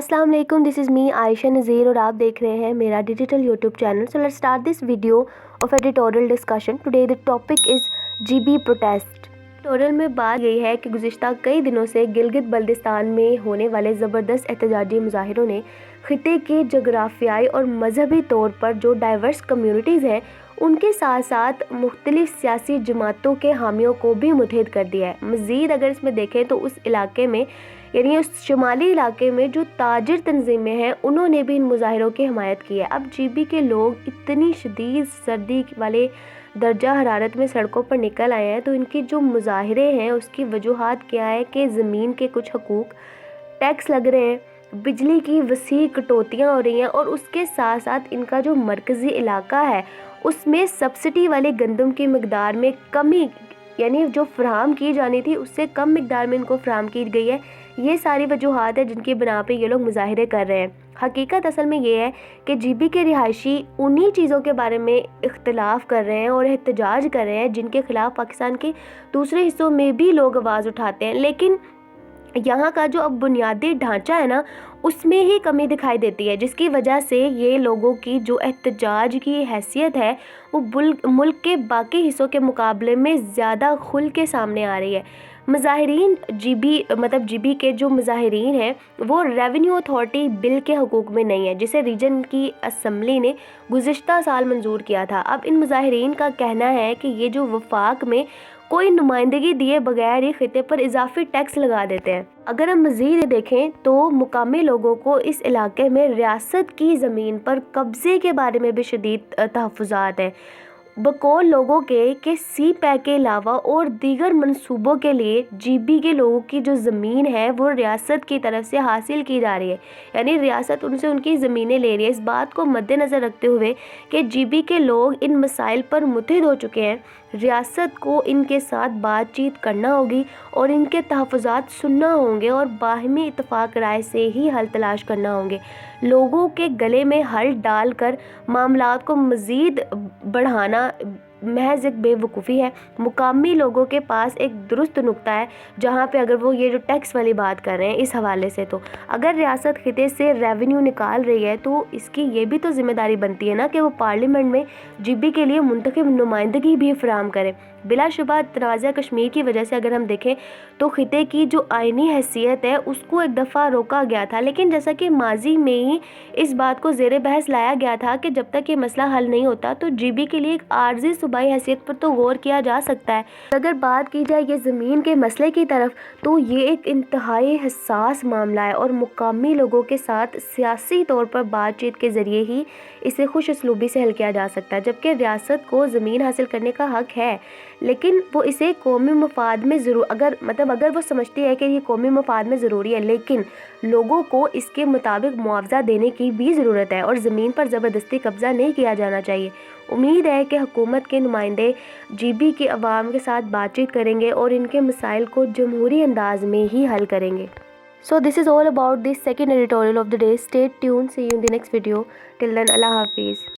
अस्सलाम वालेकुम, this is me Ayesha नज़ीर और आप देख रहे हैं मेरा digital YouTube channel. So let's start this video of editorial discussion. Today the topic is GB protest. Editorial में बात यही है कि गुज़िश्ता कई दिनों से गिलगित बल्तिस्तान में होने वाले ज़बरदस्त एहतजाजी मुजाहिरों ने ख़िते के जगराफियाई और मजहबी तौर पर जो डाइवर्स कम्यूनिटीज़ हैं उनके साथ साथ मुख्तलिफ सियासी जमातों के हामियों को भी मुतहद कर दिया है। मज़ीद अगर इसमें देखें तो उस इलाके में यानी उस शुमाली इलाके में जो ताजिर तंजीमें हैं उन्होंने भी इन मुजाहिरों की हमायत की है। अब जीबी के लोग इतनी शदीद सर्दी वाले दर्जा हरारत में सड़कों पर निकल आए हैं, तो इनकी जो मुजाहिरे हैं उसकी वजूहात क्या है कि ज़मीन के कुछ हकूक़, टैक्स लग रहे हैं, बिजली की वसी कटौतियाँ हो रही हैं और उसके साथ साथ इनका जो मरकज़ी इलाका है उसमें सब्सिडी वाले गंदम की मकदार में कमी, यानी जो फ़राहम की जानी थी उससे कम मकदार में इनको फ़राहम की गई है। ये सारी वजूहात है जिनकी बिना पे ये लोग मुजाहिरे कर रहे हैं। हकीकत असल में ये है कि जीबी के रिहायशी उन्हीं चीज़ों के बारे में इख्तलाफ कर रहे हैं और एहतजाज कर रहे हैं जिनके ख़िलाफ़ पाकिस्तान के दूसरे हिस्सों में भी लोग आवाज़ उठाते हैं, लेकिन यहाँ का जो अब बुनियादी ढांचा है ना उसमें ही कमी दिखाई देती है, जिसकी वजह से ये लोगों की जो एहतजाज की हैसियत है वो मुल्क के बाकी हिस्सों के मुकाबले में ज़्यादा खुल के सामने आ रही है। मुजाहिरीन जीबी के जो मुजाहिरीन हैं वो रेवेन्यू अथॉरिटी बिल के हकूक़ में नहीं है, जिसे रीजन की असम्बली ने गुज़िश्ता साल मंजूर किया था। अब इन मुजाहिरीन का कहना है कि ये जो वफाक में कोई नुमाइंदगी दिए बगैर ही ख़िते पर इजाफी टैक्स लगा देते हैं। अगर हम मज़ीद देखें तो मुकामी लोगों को इस इलाके में रियासत की ज़मीन पर कब्ज़े के बारे में भी शदीद तहफ़्फ़ुज़ात हैं। बकौल लोगों के सी पैक के अलावा और दीगर मंसूबों के लिए जीबी के लोगों की जो ज़मीन है वो रियासत की तरफ से हासिल की जा रही है, यानी रियासत उनसे उनकी ज़मीनें ले रही है। इस बात को मद्देनज़र रखते हुए कि जीबी के लोग इन मसाइल पर मुतहद हो चुके हैं, रियासत को इनके साथ बातचीत करना होगी और इनके तहफ़्फ़ुज़ात सुनना होंगे और बाहमी इत्तफ़ाक़ राय से ही हल तलाश करना होंगे। लोगों के गले में हल डाल कर मामलात को मज़ीद बढ़ाना महज एक बेवकूफ़ी है। मुकामी लोगों के पास एक दुरुस्त नुक्ता है जहाँ पे अगर वो ये जो टैक्स वाली बात कर रहे हैं इस हवाले से, तो अगर रियासत ख़िते से रेवेन्यू निकाल रही है तो इसकी ये भी तो ज़िम्मेदारी बनती है ना कि वो पार्लियामेंट में जीबी के लिए मुंतखब नुमाइंदगी भी फराहम करें। बिलाशुबा तनाज़ा कश्मीर की वजह से अगर हम देखें तो ख़िते की जो आइनी हैसियत है उसको एक दफ़ा रोका गया था, लेकिन जैसा कि माजी में ही इस बात को ज़ेर बहस लाया गया था कि जब तक ये मसला हल नहीं होता तो जीबी के लिए एक आर्जी सूबाई हैसियत पर तो गौर किया जा सकता है। अगर बात की जाए ये ज़मीन के मसले की तरफ तो ये एक इंतहाई हसास मामला है और मुकामी लोगों के साथ सियासी तौर पर बातचीत के ज़रिए ही इसे खुश उसलूबी से हल किया जा सकता है। जबकि रियासत को ज़मीन हासिल करने का हक़ है, लेकिन वो इसे कौमी मफाद में अगर वो समझती है कि ये कौमी मफाद में ज़रूरी है, लेकिन लोगों को इसके मुताबिक मुआवजा देने की भी ज़रूरत है और ज़मीन पर ज़बरदस्ती कब्ज़ा नहीं किया जाना चाहिए। उम्मीद है कि हुकूमत के नुमाइंदे जीबी के अवाम के साथ बातचीत करेंगे और इनके मसाइल को जमहूरी अंदाज में ही हल करेंगे। So this is all about this second editorial of the day. Stay tuned. See you in the next video. Till then, Allah Hafiz.